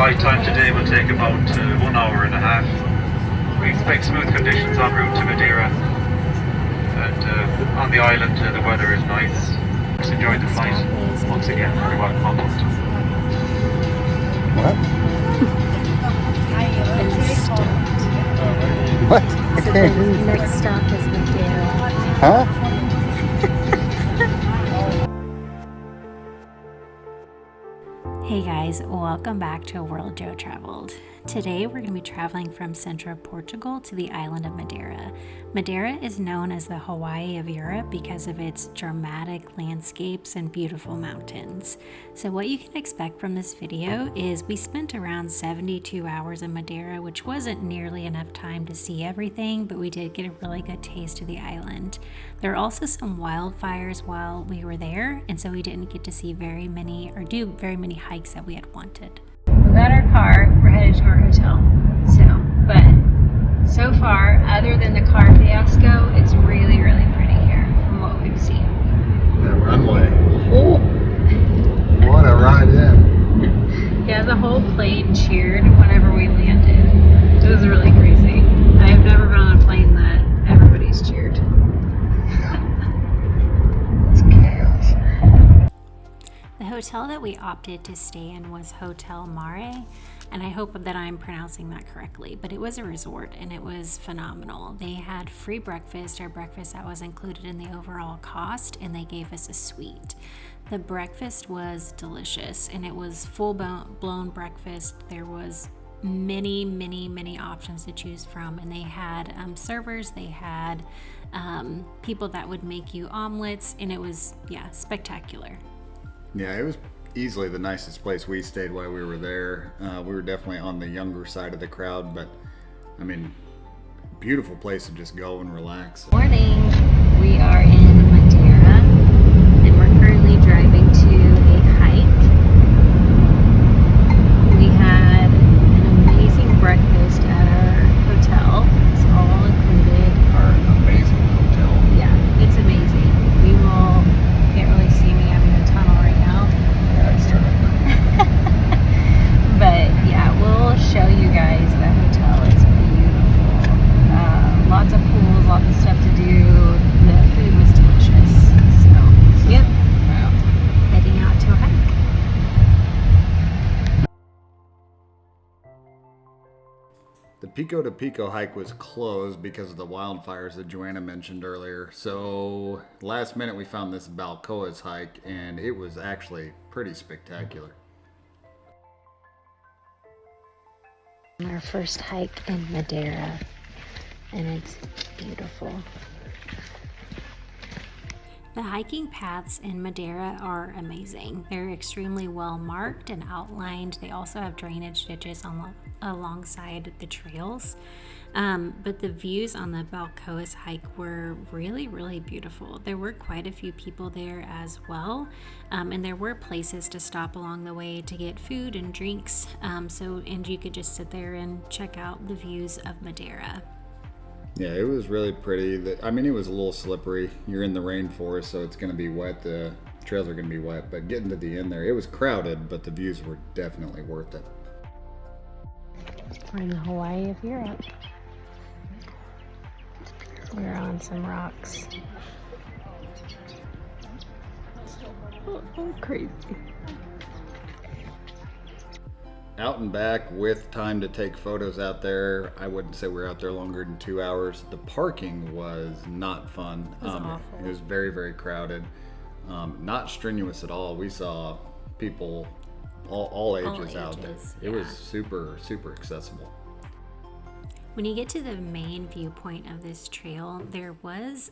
flight time today will take about 1 hour and a half. We expect smooth conditions en route to Madeira, and on the island the weather is nice. Just enjoy the flight. Once again, very welcome. What? What? So the next stop is Madeira. Huh? Hey guys, welcome back to A World Joe Traveled. Today we're going to be traveling from central Portugal to the island of Madeira. Madeira is known as the Hawaii of Europe because of its dramatic landscapes and beautiful mountains. So what you can expect from this video is we spent around 72 hours in Madeira, which wasn't nearly enough time to see everything, but we did get a really good taste of the island. There are also some wildfires while we were there, and so we didn't get to see very many or do very many hikes that we had wanted. We got our car, we're headed to our hotel. But so far, other than the car fiasco, it's really, really pretty here from what we've seen. The runway. Oh! What a ride in. Yeah, the whole plane cheered whenever we landed. It was really crazy. I've never been on a plane that everybody's cheered. It's chaos. The hotel that we opted to stay in was Hotel Mare, and I hope that I'm pronouncing that correctly, but it was a resort and it was phenomenal. They had free breakfast, our breakfast that was included in the overall cost, and they gave us a suite. The breakfast was delicious and it was full-blown breakfast. There was many options to choose from, and they had servers, they had people that would make you omelets, and it was spectacular. Yeah, it was easily the nicest place we stayed while we were there. We were definitely on the younger side of the crowd, but I mean, beautiful place to just go and relax. Morning, we are in Madeira and we're currently driving to a hike. We had an amazing breakfast at our hotel. It's all included. Our amazing hotel. Yeah, it's amazing. Can't really see me, I'm in a tunnel right now. Yeah, it's terrific. But yeah, we'll show you guys the hotel. It's beautiful. Lots of pools, lots of stuff to do. The food was delicious. So, yep. Yeah. Heading out to a hike. The Pico de Pico hike was closed because of the wildfires that Joanna mentioned earlier. So last minute we found this Balcoes hike, and it was actually pretty spectacular. Our first hike in Madeira, and it's beautiful. The hiking paths in Madeira are amazing. They're extremely well marked and outlined. They also have drainage ditches alongside the trails. But the views on the Balcoes hike were really beautiful. There were quite a few people there as well. And there were places to stop along the way to get food and drinks. And you could just sit there and check out the views of Madeira. Yeah, it was really pretty. I mean, it was a little slippery. You're in the rainforest, so it's going to be wet. The trails are going to be wet. But getting to the end there, it was crowded, but the views were definitely worth it. We're in the Hawaii of Europe. We're on some rocks. Oh, crazy. Out and back with time to take photos out there. I wouldn't say we were out there longer than 2 hours. The parking was not fun. It was awful. It was very crowded. Not strenuous at all. We saw people all ages out there. It was super accessible. When you get to the main viewpoint of this trail, there was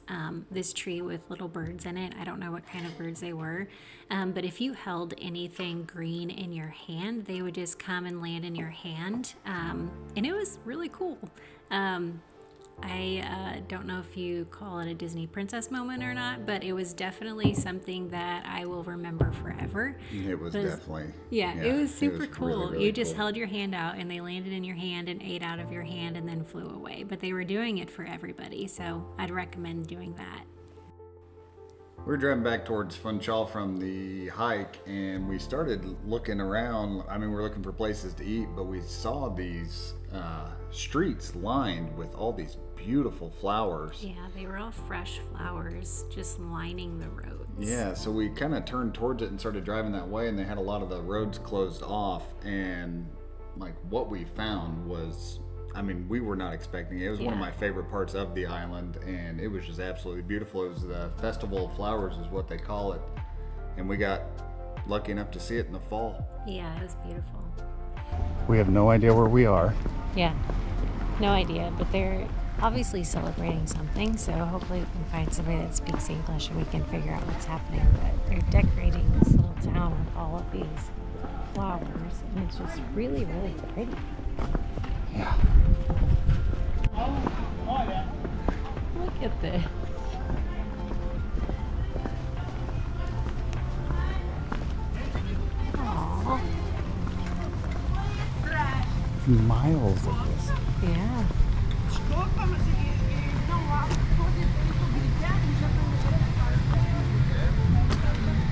this tree with little birds in it. I don't know what kind of birds they were, but if you held anything green in your hand, they would just come and land in your hand, and it was really cool. I don't know if you call it a Disney princess moment or not, but it was definitely something that I will remember forever. It was definitely. Yeah, it was super cool. Really you just cool. held your hand out and they landed in your hand and ate out of your hand and then flew away. But they were doing it for everybody, so I'd recommend doing that. We were driving back towards Funchal from the hike, and we started looking around. I mean, we were looking for places to eat, but we saw these streets lined with all these beautiful flowers. Yeah, they were all fresh flowers just lining the roads. Yeah, so we kind of turned towards it and started driving that way, and they had a lot of the roads closed off. And like what we found was, I mean, we were not expecting it. It was one of my favorite parts of the island, and it was just absolutely beautiful. It was the Festival of Flowers is what they call it, and we got lucky enough to see it in the fall. Yeah, it was beautiful. We have no idea where we are. Yeah, no idea, but they're obviously celebrating something, so hopefully we can find somebody that speaks English and we can figure out what's happening. But they're decorating this little town with all of these flowers, and it's just really, really pretty. Yeah. Look at this. Aww. Miles of this. Yeah.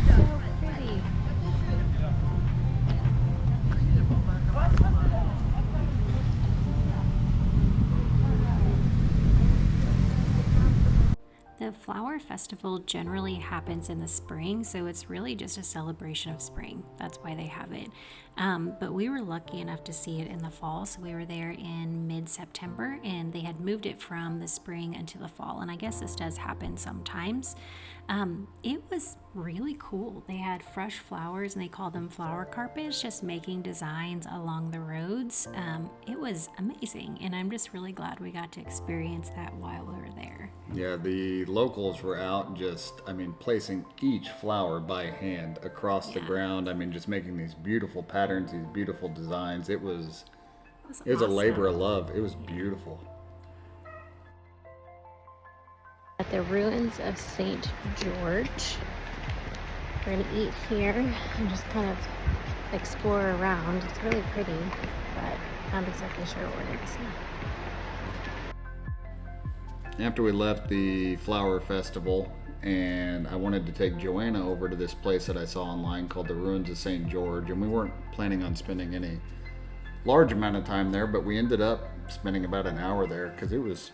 So pretty. The flower festival generally happens in the spring, so it's really just a celebration of spring. That's why they have it. But we were lucky enough to see it in the fall, so we were there in mid-September, and they had moved it from the spring into the fall, and I guess this does happen sometimes. It was really cool. They had fresh flowers, and they called them flower carpets, just making designs along the roads. It was amazing, and I'm just really glad we got to experience that while we were there. Yeah, the locals were out just, I mean, placing each flower by hand across the ground. I mean, just making these beautiful patterns, these beautiful designs. It was a labor of love. It was beautiful. At the ruins of St. George. We're gonna eat here and just kind of explore around. It's really pretty, but I'm not exactly sure what we're gonna see. After we left the flower festival, and I wanted to take Joanna over to this place that I saw online called the Ruins of St. George, and we weren't planning on spending any large amount of time there, but we ended up spending about an hour there because it was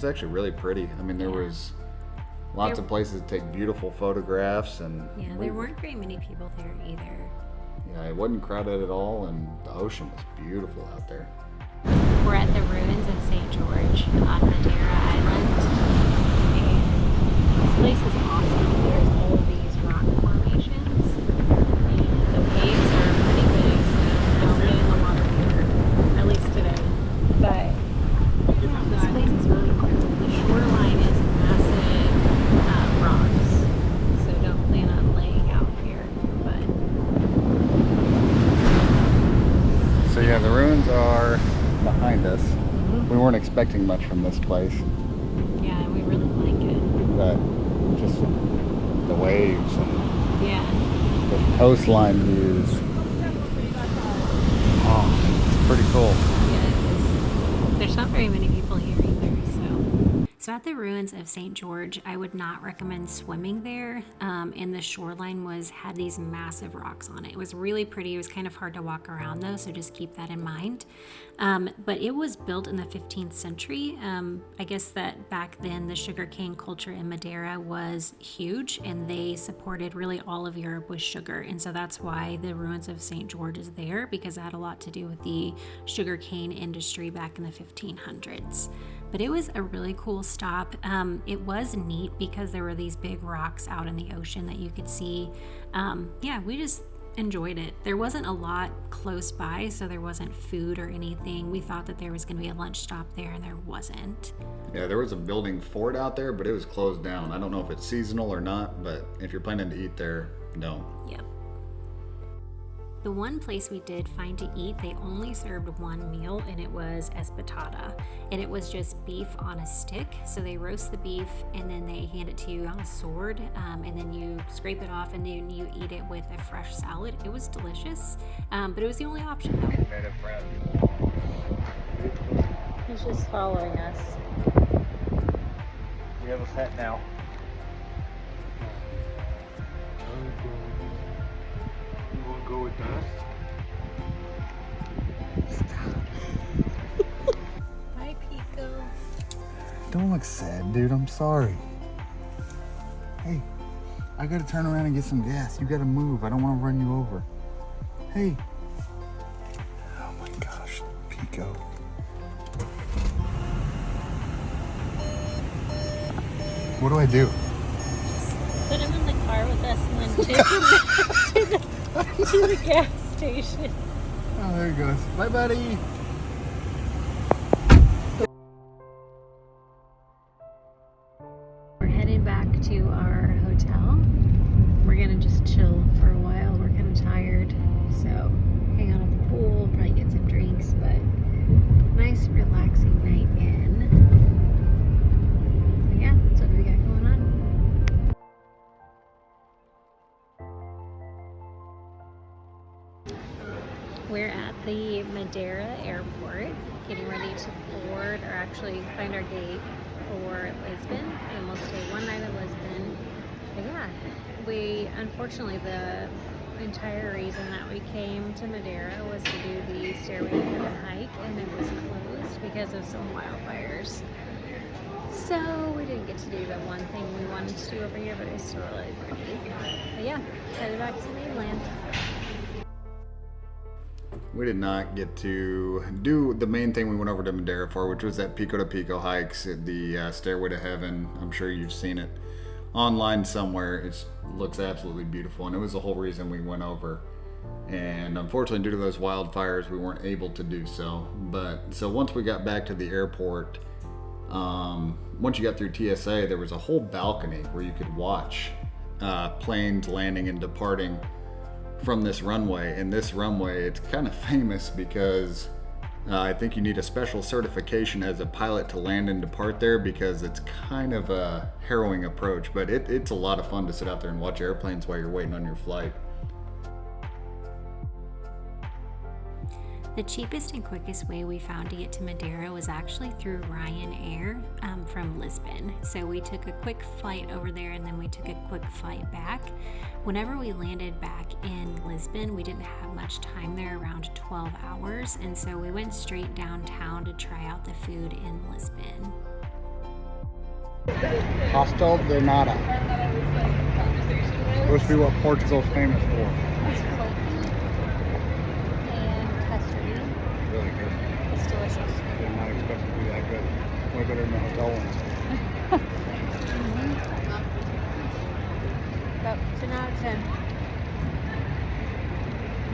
actually really pretty. I mean, there was lots of places to take beautiful photographs, and there weren't very many people there either. Yeah, it wasn't crowded at all, and the ocean was beautiful out there. We're at the ruins of St. George on Madeira Island, and this place is awesome. There's all of these rock formations, and the waves are pretty big, so now we're in the water here, at least today. But yeah, this place is really cool. The shoreline is massive rocks, so don't plan on laying out here. But so yeah, the ruins are behind us. We weren't expecting much from this place. Yeah, we really like it. But just the waves and the coastline views. Oh, it's pretty cool. Yeah, it is. There's not very many people here either, so at the ruins of St. George, I would not recommend swimming there. And the shoreline had these massive rocks on it. It was really pretty. It was kind of hard to walk around though, so just keep that in mind. But it was built in the 15th century. I guess that back then the sugarcane culture in Madeira was huge, and they supported really all of Europe with sugar. And so that's why the ruins of St. George is there, because it had a lot to do with the sugarcane industry back in the 1500s. But it was a really cool stop. It was neat because there were these big rocks out in the ocean that you could see. We just enjoyed it. There wasn't a lot close by, so there wasn't food or anything. We thought that there was going to be a lunch stop there, and there wasn't. Yeah, there was a building fort out there, but it was closed down. I don't know if it's seasonal or not, but if you're planning to eat there, no. Yep. The one place we did find to eat, they only served one meal, and it was Espatada. And it was just beef on a stick. So they roast the beef, and then they hand it to you on a sword, and then you scrape it off, and then you eat it with a fresh salad. It was delicious, but it was the only option though. He's just following us. We have a pet now. You wanna go with that? Bye, Pico. Don't look sad, dude. I'm sorry. Hey, I gotta turn around and get some gas. You gotta move. I don't want to run you over. Hey. Oh my gosh, Pico. What do I do? Put him in the car with us and then take him to the gas station. Oh, there he goes. Bye, buddy. We're heading back to our hotel. We're gonna just chill for a while. We're kind of tired, so hang out at the pool, probably get some drinks, but nice relaxing night in. So yeah, that's what we got going on. We're at the Madeira airport, getting ready to board, or actually find our gate for Lisbon, and we'll stay one night in Lisbon. But yeah, unfortunately, the entire reason that we came to Madeira was to do the Stairway to Heaven hike, and it was closed because of some wildfires. So we didn't get to do the one thing we wanted to do over here, but it was still really pretty. But yeah, headed back to the mainland. We did not get to do the main thing we went over to Madeira for, which was that Pico to Pico hikes, the Stairway to Heaven. I'm sure you've seen it online somewhere. It looks absolutely beautiful, and it was the whole reason we went over. And unfortunately, due to those wildfires, we weren't able to do so. But so once we got back to the airport, once you got through TSA, there was a whole balcony where you could watch planes landing and departing from this runway. And this runway, it's kind of famous because I think you need a special certification as a pilot to land and depart there, because it's kind of a harrowing approach, but it's a lot of fun to sit out there and watch airplanes while you're waiting on your flight. The cheapest and quickest way we found to get to Madeira was actually through Ryanair from Lisbon. So we took a quick flight over there, and then we took a quick flight back. Whenever we landed back in Lisbon, we didn't have much time there, around 12 hours, and so we went straight downtown to try out the food in Lisbon. Pastel de nata. Supposed to be what Portugal's famous for. Really good. It's delicious. I did not expect it to be that good. Way better than the hotel ones. About 10 out of 10.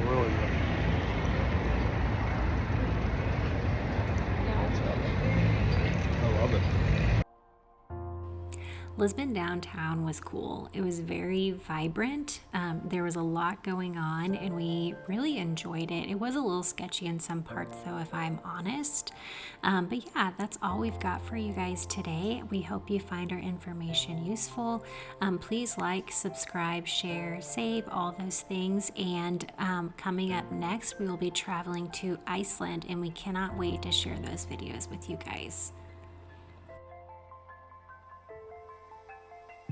Really good. Yeah, it's really good. I love it. Lisbon downtown was cool. It was very vibrant. There was a lot going on, and we really enjoyed it. It was a little sketchy in some parts, though, if I'm honest. But yeah, that's all we've got for you guys today. We hope you find our information useful. Please like, subscribe, share, save, all those things. And coming up next, we will be traveling to Iceland, and we cannot wait to share those videos with you guys.